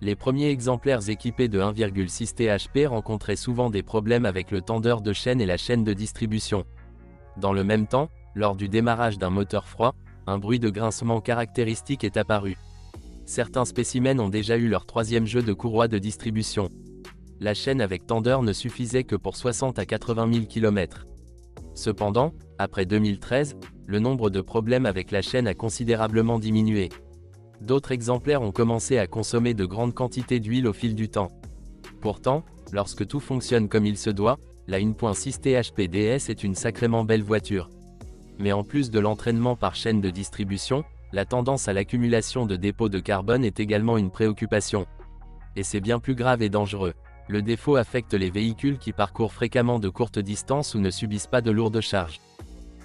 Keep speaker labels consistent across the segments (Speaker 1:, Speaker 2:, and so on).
Speaker 1: Les premiers exemplaires équipés de 1,6 THP rencontraient souvent des problèmes avec le tendeur de chaîne et la chaîne de distribution. Dans le même temps, lors du démarrage d'un moteur froid, un bruit de grincement caractéristique est apparu. Certains spécimens ont déjà eu leur troisième jeu de courroie de distribution. La chaîne avec tendeur ne suffisait que pour 60 à 80 000 km. Cependant, après 2013, le nombre de problèmes avec la chaîne a considérablement diminué. D'autres exemplaires ont commencé à consommer de grandes quantités d'huile au fil du temps. Pourtant, lorsque tout fonctionne comme il se doit, la 1.6 THP DS est une sacrément belle voiture. Mais en plus de l'entraînement par chaîne de distribution, la tendance à l'accumulation de dépôts de carbone est également une préoccupation. Et c'est bien plus grave et dangereux. Le défaut affecte les véhicules qui parcourent fréquemment de courtes distances ou ne subissent pas de lourdes charges.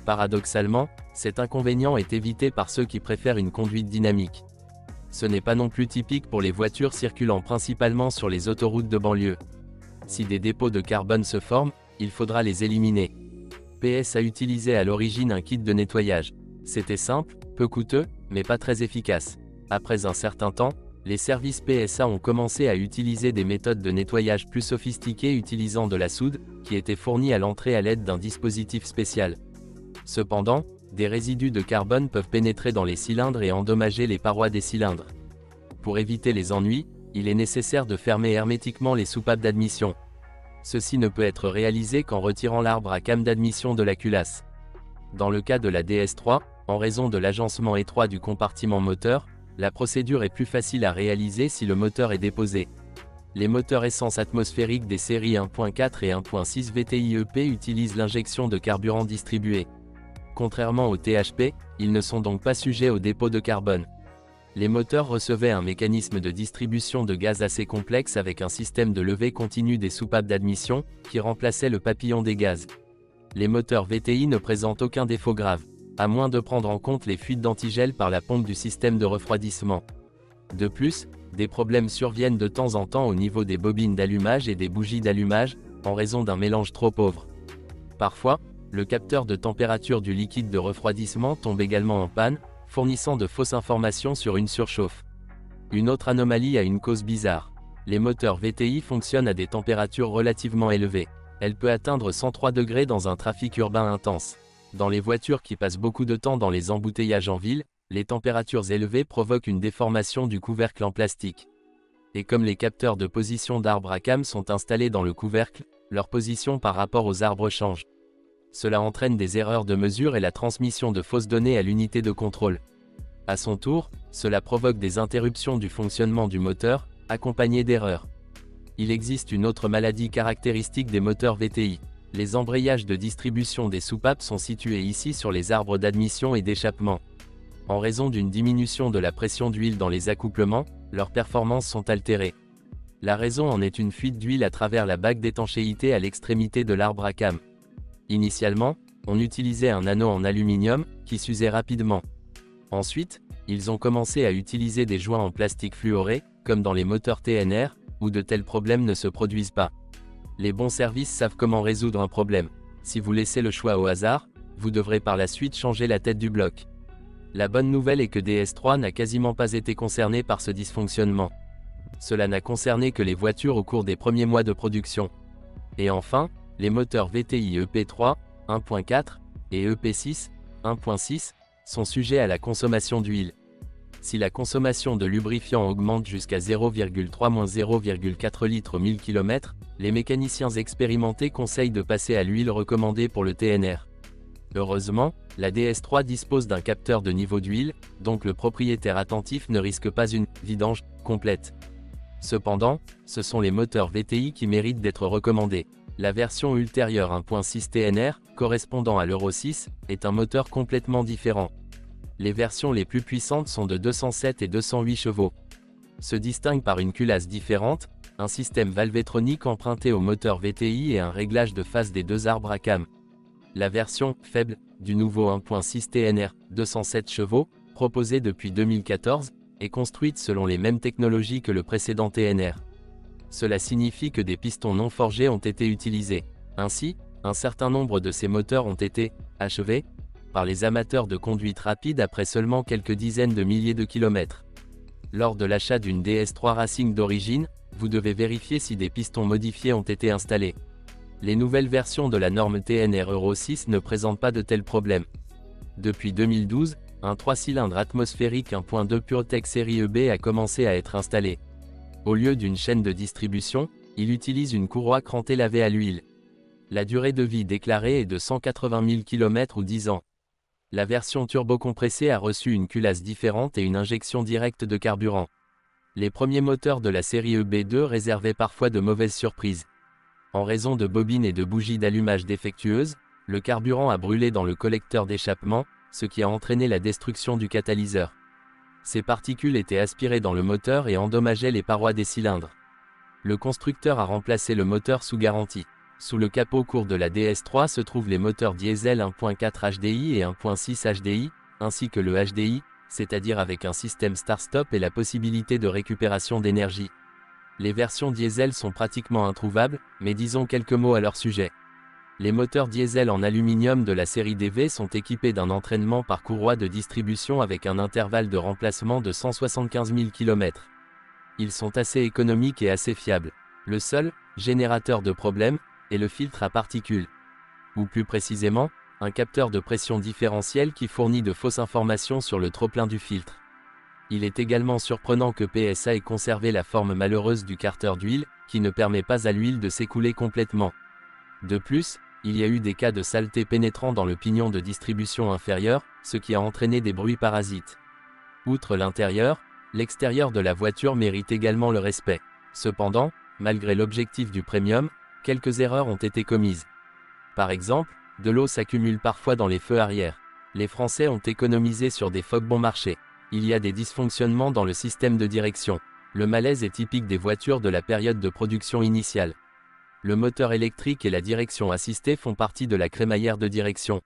Speaker 1: Paradoxalement, cet inconvénient est évité par ceux qui préfèrent une conduite dynamique. Ce n'est pas non plus typique pour les voitures circulant principalement sur les autoroutes de banlieue. Si des dépôts de carbone se forment, il faudra les éliminer. PSA utilisait à l'origine un kit de nettoyage. C'était simple, peu coûteux, mais pas très efficace. Après un certain temps, les services PSA ont commencé à utiliser des méthodes de nettoyage plus sophistiquées utilisant de la soude, qui était fournie à l'entrée à l'aide d'un dispositif spécial. Cependant, des résidus de carbone peuvent pénétrer dans les cylindres et endommager les parois des cylindres. Pour éviter les ennuis, il est nécessaire de fermer hermétiquement les soupapes d'admission. Ceci ne peut être réalisé qu'en retirant l'arbre à cam d'admission de la culasse. Dans le cas de la DS3, en raison de l'agencement étroit du compartiment moteur, la procédure est plus facile à réaliser si le moteur est déposé. Les moteurs essence atmosphérique des séries 1.4 et 1.6 VTIEP utilisent l'injection de carburant distribué. Contrairement au THP, ils ne sont donc pas sujets au dépôt de carbone. Les moteurs recevaient un mécanisme de distribution de gaz assez complexe avec un système de levée continue des soupapes d'admission, qui remplaçait le papillon des gaz. Les moteurs VTI ne présentent aucun défaut grave, à moins de prendre en compte les fuites d'antigel par la pompe du système de refroidissement. De plus, des problèmes surviennent de temps en temps au niveau des bobines d'allumage et des bougies d'allumage, en raison d'un mélange trop pauvre. Parfois, le capteur de température du liquide de refroidissement tombe également en panne, fournissant de fausses informations sur une surchauffe. Une autre anomalie a une cause bizarre. Les moteurs VTI fonctionnent à des températures relativement élevées. Elle peut atteindre 103 degrés dans un trafic urbain intense. Dans les voitures qui passent beaucoup de temps dans les embouteillages en ville, les températures élevées provoquent une déformation du couvercle en plastique. Et comme les capteurs de position d'arbres à cam sont installés dans le couvercle, leur position par rapport aux arbres change. Cela entraîne des erreurs de mesure et la transmission de fausses données à l'unité de contrôle. À son tour, cela provoque des interruptions du fonctionnement du moteur, accompagnées d'erreurs. Il existe une autre maladie caractéristique des moteurs VTI. Les embrayages de distribution des soupapes sont situés ici sur les arbres d'admission et d'échappement. En raison d'une diminution de la pression d'huile dans les accouplements, leurs performances sont altérées. La raison en est une fuite d'huile à travers la bague d'étanchéité à l'extrémité de l'arbre à cam. Initialement, on utilisait un anneau en aluminium, qui s'usait rapidement. Ensuite, ils ont commencé à utiliser des joints en plastique fluoré, comme dans les moteurs TNR, où de tels problèmes ne se produisent pas. Les bons services savent comment résoudre un problème. Si vous laissez le choix au hasard, vous devrez par la suite changer la tête du bloc. La bonne nouvelle est que DS3 n'a quasiment pas été concerné par ce dysfonctionnement. Cela n'a concerné que les voitures au cours des premiers mois de production. Et enfin, les moteurs VTI EP3, 1.4, et EP6, 1.6, sont sujets à la consommation d'huile. Si la consommation de lubrifiant augmente jusqu'à 0,3-0,4 litres 1000 km, les mécaniciens expérimentés conseillent de passer à l'huile recommandée pour le TNR. Heureusement, la DS3 dispose d'un capteur de niveau d'huile, donc le propriétaire attentif ne risque pas une « vidange » complète. Cependant, ce sont les moteurs VTI qui méritent d'être recommandés. La version ultérieure 1.6 TNR, correspondant à l'Euro 6, est un moteur complètement différent. Les versions les plus puissantes sont de 207 et 208 chevaux. Se distinguent par une culasse différente, un système valvétronique emprunté au moteur VTI et un réglage de phase des deux arbres à cam. La version « faible » du nouveau 1.6 TNR, 207 chevaux, proposée depuis 2014, est construite selon les mêmes technologies que le précédent TNR. Cela signifie que des pistons non forgés ont été utilisés. Ainsi, un certain nombre de ces moteurs ont été « achevés » par les amateurs de conduite rapide après seulement quelques dizaines de milliers de kilomètres. Lors de l'achat d'une DS3 Racing d'origine, vous devez vérifier si des pistons modifiés ont été installés. Les nouvelles versions de la norme TNR Euro 6 ne présentent pas de tels problèmes. Depuis 2012, un 3 cylindres atmosphérique 1.2 PureTech série EB a commencé à être installé. Au lieu d'une chaîne de distribution, il utilise une courroie crantée lavée à l'huile. La durée de vie déclarée est de 180 000 km ou 10 ans. La version turbocompressée a reçu une culasse différente et une injection directe de carburant. Les premiers moteurs de la série EB2 réservaient parfois de mauvaises surprises. En raison de bobines et de bougies d'allumage défectueuses, le carburant a brûlé dans le collecteur d'échappement, ce qui a entraîné la destruction du catalyseur. Ces particules étaient aspirées dans le moteur et endommageaient les parois des cylindres. Le constructeur a remplacé le moteur sous garantie. Sous le capot court de la DS3 se trouvent les moteurs diesel 1.4 HDI et 1.6 HDI, ainsi que le HDI, c'est-à-dire avec un système start-stop et la possibilité de récupération d'énergie. Les versions diesel sont pratiquement introuvables, mais disons quelques mots à leur sujet. Les moteurs diesel en aluminium de la série DV sont équipés d'un entraînement par courroie de distribution avec un intervalle de remplacement de 175 000 km. Ils sont assez économiques et assez fiables. Le seul générateur de problème est le filtre à particules. Ou plus précisément, un capteur de pression différentielle qui fournit de fausses informations sur le trop-plein du filtre. Il est également surprenant que PSA ait conservé la forme malheureuse du carter d'huile, qui ne permet pas à l'huile de s'écouler complètement. De plus, il y a eu des cas de saleté pénétrant dans le pignon de distribution inférieur, ce qui a entraîné des bruits parasites. Outre l'intérieur, l'extérieur de la voiture mérite également le respect. Cependant, malgré l'objectif du premium, quelques erreurs ont été commises. Par exemple, de l'eau s'accumule parfois dans les feux arrière. Les Français ont économisé sur des phares bon marché. Il y a des dysfonctionnements dans le système de direction. Le malaise est typique des voitures de la période de production initiale. Le moteur électrique et la direction assistée font partie de la crémaillère de direction.